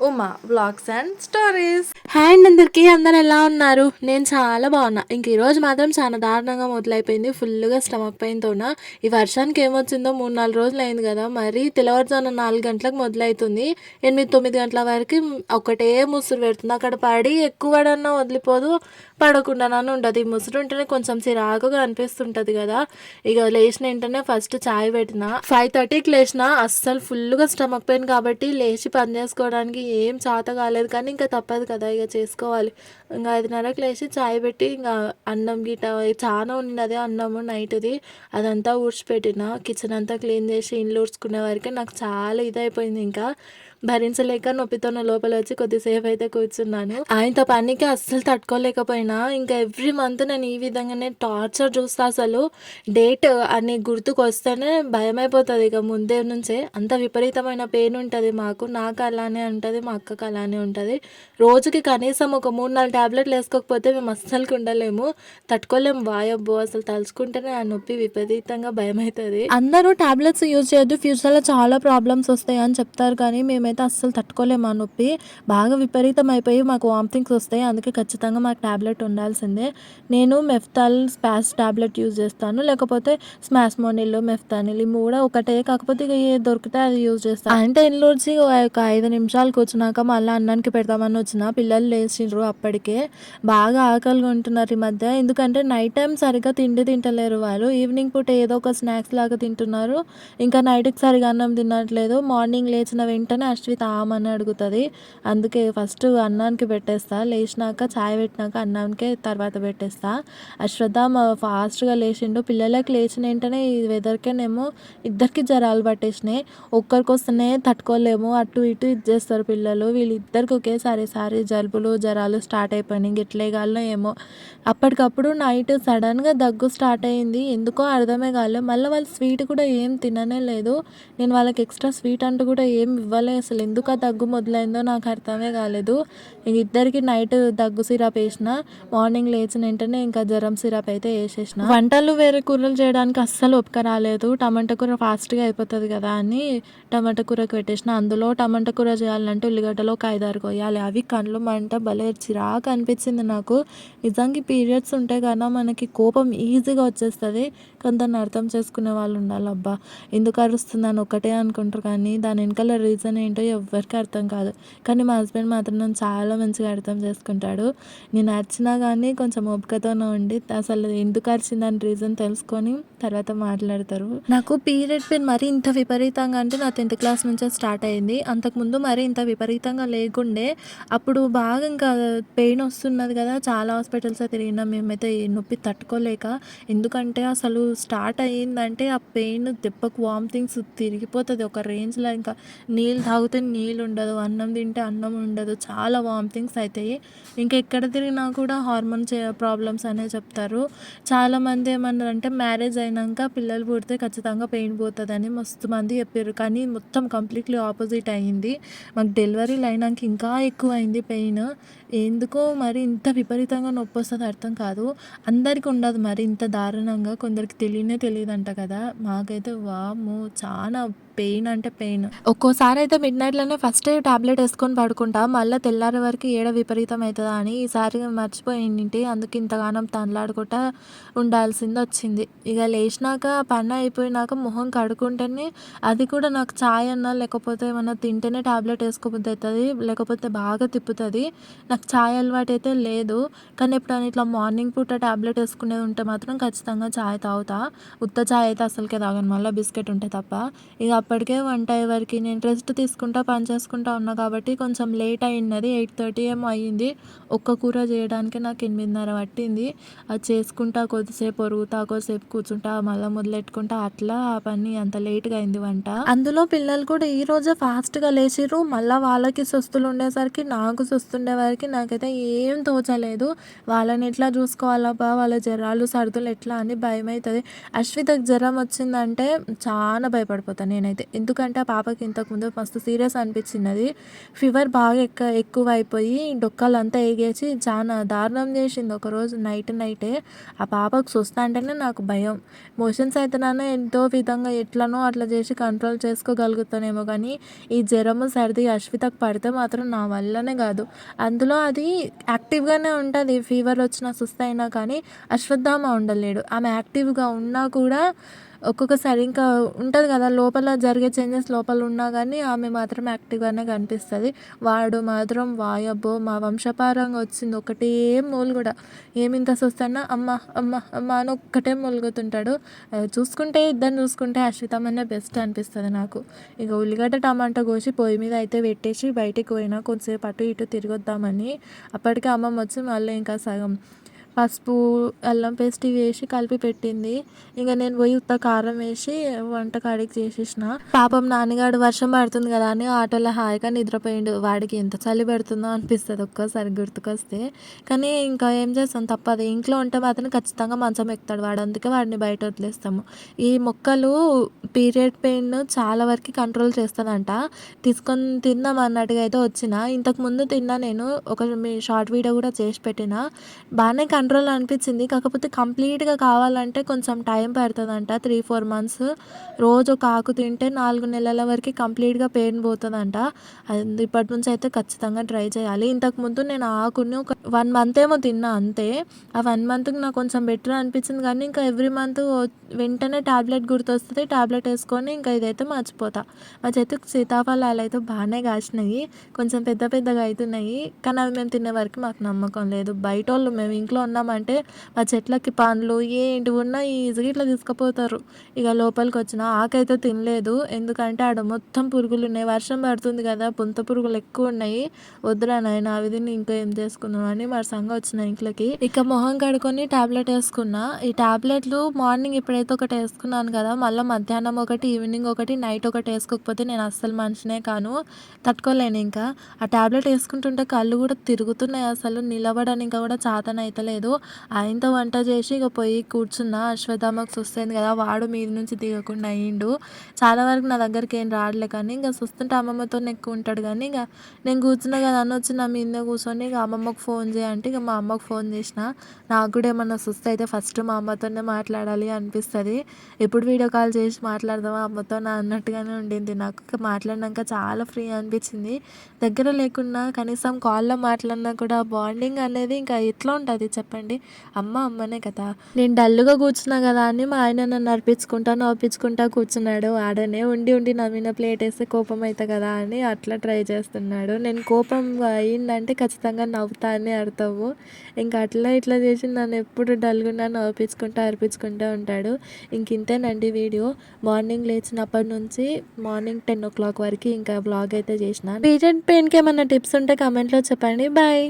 Uma vlogs and stories. Hi అండి, అందరు ఎలా ఉన్నారు? నేను చాలా బాగున్నా. ఇంక ఈరోజు మాత్రం చాలా దారుణంగా మొదలైపోయింది. ఫుల్గా స్టమక్ పెయిన్తోన. ఈ వర్షానికి ఏమొచ్చిందో 3-4 రోజులు అయింది కదా, మరి తెల్లవారుజామున 4 గంటలకు మొదలవుతుంది. 8-9 గంటల వరకు ఒకటే ముసురు పెడుతుంది. అక్కడ పడి ఎక్కువ పడన్నా వదిలిపోదు, పడకుండానని ఉండదు. ఈ ముసురు ఉంటేనే కొంచెం చిరాకుగా అనిపిస్తుంటుంది కదా. ఇక లేచిన వెంటనే ఫస్ట్ చాయ్ పెట్టిన. 5:30కి లేచిన. అస్సలు ఫుల్గా స్టమక్ పెయిన్ కాబట్టి లేచి పని చేసుకోవడానికి ఏం చేత కాలేదు, కానీ ఇంకా తప్పదు కదా, ఇక చేసుకోవాలి. ఇంకా 5:30కి లేచి చాయ్ పెట్టి ఇంకా అన్నం గిట చాలా ఉన్నది, అన్నము నైట్ది అదంతా ఊడ్చిపెట్టిన. కిచెన్ అంతా క్లీన్ చేసి ఇండ్లు ఊడ్చుకునే వరకే నాకు చాలా ఇదైపోయింది. ఇంకా భరించలేక నొప్పితో లోపల వచ్చి కొద్దిసేపు అయితే కూర్చున్నాను. ఆయనతో పనికి అస్సలు తట్టుకోలేకపోయినా ఇంకా ఎవ్రీ మంత్ నేను ఈ విధంగానే టార్చర్ చూస్తా. అసలు డేట్ అని గుర్తుకు వస్తేనే భయం అయిపోతుంది. ఇక ముందే నుంచే అంత విపరీతమైన పెయిన్ ఉంటుంది మాకు. నాకు అలానే ఉంటుంది, మా అక్కకు అలానే ఉంటుంది. రోజుకి కనీసం ఒక 3-4 టాబ్లెట్లు వేసుకోకపోతే మేము అస్సలుకి ఉండలేము, తట్టుకోలేము. వాయబ్బో, అసలు తలుచుకుంటేనే ఆ నొప్పి విపరీతంగా భయం అవుతుంది. అందరూ టాబ్లెట్స్ యూజ్ చేయొద్దు, ఫ్యూచర్లో చాలా ప్రాబ్లమ్స్ వస్తాయి అని చెప్తారు, కానీ మేమైతే అస్సలు తట్టుకోలేము. ఆ నొప్పి బాగా విపరీతం అయిపోయి మాకు వామిటింగ్స్ వస్తాయి. అందుకే ఖచ్చితంగా మాకు టాబ్లెట్ ఉండాల్సిందే. నేను మెఫ్తాల్ స్పాస్ టాబ్లెట్ యూజ్ చేస్తాను, లేకపోతే స్మాస్మోనిల్, మెఫ్తానిల్, ఈ మూడు ఒకటే. కాకపోతే ఇక ఏది దొరికితే అది యూజ్ చేస్తాను. అంటే ఇంట్లో వచ్చి ఒక 5 నిమిషాలు కూర్చున్నాక మళ్ళీ అన్నానికి పెడతామని వచ్చిన పిల్లలు లేచిండ్రు. అప్పటికే బాగా ఆకలిగా ఉంటున్నారు ఈ మధ్య. ఎందుకంటే నైట్ టైం సరిగ్గా తిండి తింటలేరు వాళ్ళు. ఈవినింగ్ పూట ఏదో ఒక స్నాక్స్ లాగా తింటున్నారు, ఇంకా నైట్కి సరిగా అన్నం తినట్లేదు. మార్నింగ్ లేచిన వెంటనే అశ్విత ఆమని అడుగుతుంది. అందుకే ఫస్ట్ అన్నానికి పెట్టేస్తా, లేచినాక చాయ్ పెట్టినాక అన్నానికే తర్వాత పెట్టేస్తా. అశ్వథ ఫాస్ట్గా లేచిండు. పిల్లలకి లేచిన వెంటనే ఈ వెదర్కేనేమో ఇద్దరికి జ్వరాలు పట్టేసినాయి. ఒక్కరికి వస్తేనే తట్టుకోలేము, అటు ఇటు ఇది చేస్తారు పిల్లలు. వీళ్ళిద్దరికి ఒకేసారి జలుబులు జ్వరాలు స్టార్ట్ అయిపోయినాయి. ఇంకెట్లే కాలో ఏమో. అప్పటికప్పుడు నైట్ సడన్గా దగ్గు స్టార్ట్ అయింది, ఎందుకో అర్థమే కాలేదు. మళ్ళీ వాళ్ళు స్వీట్ కూడా ఏం తిననే లేదు. నేను వాళ్ళకి ఎక్స్ట్రా స్వీట్ అంటూ కూడా ఏం ఇవ్వలే. అసలు ఎందుకు ఆ దగ్గు మొదలైందో నాకు అర్థమే కాలేదు. ఇద్దరికి నైట్ దగ్గు సిరప్ వేసిన, మార్నింగ్ లేచిన వెంటనే ఇంకా జ్వరం సిరప్ అయితే వేసేసిన. వంటలు వేరే కూరలు చేయడానికి అస్సలు ఒప్పుక రాలేదు. టమాటా కూర ఫాస్ట్గా అయిపోతుంది కదా అని టమాటా కూరకు పెట్టేసిన. అందులో టమాటా కూర చేయాలంటే ఉల్లిగడ్డలో ఒక 5-6 కొయ్యాలి. అవి కళ్ళు మంట భలే చిరాకు అనిపించింది నాకు. నిజంగా పీరియడ్స్ ఉంటే కదా మనకి కోపం ఈజీగా వచ్చేస్తుంది, కొందరిని అర్థం చేసుకునే వాళ్ళు ఉండాలి. అబ్బా ఎందుకు అరుస్తుందని ఒకటే అనుకుంటారు, కానీ దాని వెనకాల రీజన్ ఏంటో ఎవరికి అర్థం కాదు. కానీ మా హస్బెండ్ మాత్రం నన్ను చాలా మంచిగా అర్థం చేసుకుంటాడు. నేను అరిచినా కానీ కొంచెం ఓపికతోనే ఉండి అసలు ఎందుకు అరిచిందని రీజన్ తెలుసుకొని తర్వాత మాట్లాడతారు. నాకు పీరియడ్ పెయిన్ మరి ఇంత విపరీతంగా అంటే నా 10th క్లాస్ నుంచే స్టార్ట్ అయింది. అంతకుముందు మరి ఇంత విపరీతంగా లేకుండే. అప్పుడు బాగా ఇంకా పెయిన్ వస్తున్నది కదా, చాలా హాస్పిటల్స్ తిరిగినాం మేమైతే ఈ నొప్పి తట్టుకోలేక. ఎందుకంటే అసలు స్టార్ట్ అయ్యిందంటే ఆ పెయిన్ దెబ్బకు వామిటింగ్స్ తిరిగిపోతుంది ఒక రేంజ్లో. ఇంకా నీళ్ళు తాగితే నీళ్ళు ఉండదు, అన్నం తింటే అన్నం ఉండదు, చాలా వామిటింగ్స్ అవుతాయి. ఇంకా ఎక్కడ తిరిగినా కూడా హార్మోన్ ప్రాబ్లమ్స్ అనే చెప్తారు. చాలామంది ఏమన్నారంటే మ్యారేజ్ అయినాక పిల్లలు పుడితే ఖచ్చితంగా పెయిన్ పోతుందని మస్తు మంది చెప్పారు, కానీ మొత్తం కంప్లీట్లీ ఆపోజిట్ అయ్యింది. మాకు డెలివరీలు అయినాక ఇంకా ఎక్కువ అయింది పెయిన్. ఎందుకో మరి ఇంత విపరీతంగా నొప్పి వస్తుంది అర్థం కాదు. అందరికీ ఉండదు మరి ఇంత దారుణంగా, కొందరికి తెలియదంట కదా. మాకైతే వాము చాలా పెయిన్ అంటే పెయిన్. ఒక్కోసారి అయితే మిడ్ నైట్లోనే ఫస్ట్ టాబ్లెట్ వేసుకొని పడుకుంటా, మళ్ళీ తెల్లారే వరకు ఏడ విపరీతం అవుతుందా అని. ఈసారి మర్చిపోయింది, అందుకు ఇంతగానం తనలాడుకుంటా ఉండాల్సింది వచ్చింది. ఇక లేచినాక పని అయిపోయినాక మొహం కడుక్కుంటేనే అది కూడా నాకు చాయ్ అన్నా లేకపోతే ఏమన్నా తింటేనే టాబ్లెట్ వేసుకోబుద్ది అవుతుంది, లేకపోతే బాగా తిప్పుతుంది. నాకు చాయ్ అలవాటు అయితే లేదు, కానీ ఎప్పుడైనా ఇట్లా మార్నింగ్ పూట టాబ్లెట్ వేసుకునేది ఉంటే మాత్రం ఖచ్చితంగా చాయ్ తాగుతా. ఉత్త చాయ్ అయితే అసలుకే తాగను, మళ్ళీ బిస్కెట్ ఉంటే తప్ప. ఇక అప్పటికే వంట అయ్యేవరకు నేను రెస్ట్ తీసుకుంటా పని చేసుకుంటా ఉన్నా కాబట్టి కొంచెం లేట్ అయింది. 8:30 ఏమో అయ్యింది. ఒక్క కూర చేయడానికి నాకు 8:30 పట్టింది. అది చేసుకుంటా కొద్దిసేపు ఒరుగుతా, కొద్దిసేపు కూర్చుంటా, మళ్ళీ మొదలెట్టుకుంటా, అట్లా ఆ పని అంత లేట్గా అయింది వంట. అందులో పిల్లలు కూడా ఈ రోజే ఫాస్ట్గా లేచిర్రు. మళ్ళీ వాళ్ళకి సుస్తులు ఉండేసరికి నాకు సుస్తుండే వరకు నాకైతే ఏం తోచలేదు. వాళ్ళని ఎట్లా చూసుకోవాలబ్బా, వాళ్ళ జ్వరాలు సర్దులు ఎట్లా అని భయం అవుతుంది. అశ్వితకు జ్వరం వచ్చిందంటే చాలా భయపడిపోతాను నేనైతే. అయితే. ఎందుకంటే ఆ పాపకి ఇంతకుముందు మస్తు సీరియస్ అనిపించింది అది. ఫీవర్ బాగా ఎక్కువైపోయి డొక్కాలంతా ఎగేసి చాలా దారుణం చేసింది ఒకరోజు నైటే. ఆ పాపకు చూస్తా నాకు భయం. మోషన్స్ అయితేనన్నా ఎంతో విధంగా ఎట్లనో అట్లా చేసి కంట్రోల్ చేసుకోగలుగుతానేమో కానీ ఈ జ్వరము సర్ది అశ్వితకు పడితే మాత్రం నా వల్లనే కాదు. అందులో అది యాక్టివ్గానే ఉంటుంది. ఫీవర్ వచ్చినా సుస్తైనా కానీ అశ్వత్థామ ఉండలేడు. ఆమె యాక్టివ్గా ఉన్నా కూడా ఒక్కొక్కసారి ఇంకా ఉంటుంది కదా, లోపల జరిగే చేంజెస్ లోపల ఉన్నా కానీ ఆమె మాత్రం యాక్టివ్గానే కనిపిస్తుంది. వాడు మాత్రం వాయబ్బో మా వంశపారంగా వచ్చింది ఒకటే మూలు కూడా. ఏమింత చూస్తానా అమ్మ అమ్మ అమ్మ అని ఒక్కటే మూలుగుతుంటాడు. ఇద్దరిని చూసుకుంటే అశ్వితమనే బెస్ట్ అనిపిస్తుంది నాకు. ఇక ఉల్లిగడ్డ టమాటా కోసి పొయ్యి మీద అయితే పెట్టేసి బయటికి పోయినా కొంచెంసేపు అటు ఇటు తిరిగొద్దామని. అప్పటికే అమ్మమ్మ వచ్చి మళ్ళీ ఇంకా సగం పసుపు అల్లం పేస్ట్ వేసి కలిపి పెట్టింది. ఇంకా నేను పోయి ఉత్త కారం వేసి వంట కాడికి చేసేసిన. పాపం నాన్నగాడు వర్షం పడుతుంది కదా అని ఆటోలో హాయిగా నిద్రపోయిండు. వాడికి ఎంత చలి పెడుతుందో అనిపిస్తుంది ఒక్కోసారి గుర్తుకొస్తే. కానీ ఇంకా ఏం చేస్తాం, తప్పదు. ఇంట్లో ఉంటే మాత్రం ఖచ్చితంగా మంచం ఎక్కుతాడు వాడు. అందుకే వాడిని బయట వదిలేస్తాము. ఈ మొక్కలు పీరియడ్ పెయిన్ చాలా వరకు కంట్రోల్ చేస్తుందంట. తీసుకొని తిందాం అన్నట్టుగా అయితే వచ్చిన. ఇంతకుముందు తిన్నా నేను, ఒక షార్ట్ వీడియో కూడా చేసి పెట్టిన. బాగానే కంట్రోల్ అనిపించింది. కాకపోతే కంప్లీట్గా కావాలంటే కొంచెం టైం పడుతుందంట. 3-4 మంత్స్ రోజు ఒక ఆకు తింటే 4 నెలల వరకు కంప్లీట్గా పెయిన్ పోతుందంట. అది ఇప్పటి నుంచి అయితే ఖచ్చితంగా ట్రై చేయాలి. ఇంతకుముందు నేను ఆకుని ఒక 1 మంత్ ఏమో తిన్నా అంతే. ఆ 1 మంత్కి నాకు కొంచెం బెటర్ అనిపించింది కానీ ఇంకా ఎవ్రీ మంత్ వెంటనే టాబ్లెట్ గుర్తొస్తుంది. టాబ్లెట్ వేసుకొని ఇంకా ఇదైతే మర్చిపోతా. మా చేతికి సీతాఫలాలు అయితే బాగానే కాసినాయి, కొంచెం పెద్దగా అవుతున్నాయి. కానీ అవి మేము తినే వరకు మాకు నమ్మకం లేదు. బయట వాళ్ళు మేము ఇంట్లో ఉన్నామంటే మా చెట్లకి పండ్లు ఏంటి ఉన్నా ఈజీగా ఇట్లా తీసుకుపోతారు. ఇక లోపలికి వచ్చిన ఆకైతే తినలేదు, ఎందుకంటే ఆడ మొత్తం పురుగులు ఉన్నాయి. వర్షం పడుతుంది కదా, పుంత పురుగులు ఎక్కువ ఉన్నాయి. వద్దురా నాయన అవి తిని ఇంకా ఏం చేసుకుందాం అని మరసంగా వచ్చిన ఇంట్లోకి. ఇక మొహం కడుకొని టాబ్లెట్ వేసుకున్నా. ఈ టాబ్లెట్లు మార్నింగ్ ఇప్పుడైతే ఒకటి వేసుకున్నాను కదా, మళ్ళీ మధ్యాహ్నం ఒకటి, ఈవినింగ్ ఒకటి, నైట్ ఒకటి వేసుకోకపోతే నేను అస్సలు మనిషినే కాను, తట్టుకోలేను. ఇంకా ఆ టాబ్లెట్ వేసుకుంటుంటే కళ్ళు కూడా తిరుగుతున్నాయి, అసలు నిలబడడానికి కూడా చాతన అవుతలేదు. ఆయనతో వంట చేసి ఇక పోయి కూర్చున్నా. అశ్వత్థామకు చూస్తుంది కదా, వాడు మీద నుంచి దిగకుండా అయ్యిండు. చాలా వరకు నా దగ్గరికి ఏం రాడలే కానీ ఇంకా చూస్తుంటే అమ్మమ్మతో ఎక్కువ ఉంటాడు. కానీ ఇక నేను కూర్చున్నా కదా అని వచ్చి నా మీద కూర్చొని ఇక అమ్మమ్మకు ఫోన్ చేయంటే ఇక మా అమ్మకు ఫోన్ చేసిన. నాకు కూడా ఏమన్నా సుస్థ అయితే ఫస్ట్ మా అమ్మతోనే మాట్లాడాలి అనిపిస్తుంది. ఎప్పుడు వీడియో కాల్ చేసి మాట్లాడదామా అమ్మతో అన్నట్టుగానే ఉండింది నాకు. మాట్లాడినాక చాలా ఫ్రీ అనిపించింది. దగ్గర లేకున్నా కనీసం కాల్లో మాట్లాడినా కూడా బాండింగ్ అనేది ఇంకా ఎట్లా ఉంటుంది చెప్పండి. అమ్మనే కదా. నేను డల్గా కూర్చున్నా కదా అని మా ఆయన నన్ను నవ్వించుకుంటా కూర్చున్నాడు. ఆడనే ఉండి నా మీద ప్లేట్ వేస్తే కోపం అవుతా కదా అని అట్లా ట్రై చేస్తున్నాడు. నేను కోపం అయిందంటే ఖచ్చితంగా నవ్వుతా అని అర్థము. ఇంకా అట్లా ఇట్లా చేసి నన్ను ఎప్పుడు డల్గా అర్పించుకుంటూ ఉంటాడు. ఇంతేనండి వీడియో. మార్నింగ్ లేచినప్పటి నుంచి మార్నింగ్ 10 o'clock వరకు ఇంకా బ్లాగ్ అయితే చేసిన. పీరియడ్ పెయిన్కి ఏమైనా టిప్స్ ఉంటే కమెంట్లో చెప్పండి. బాయ్.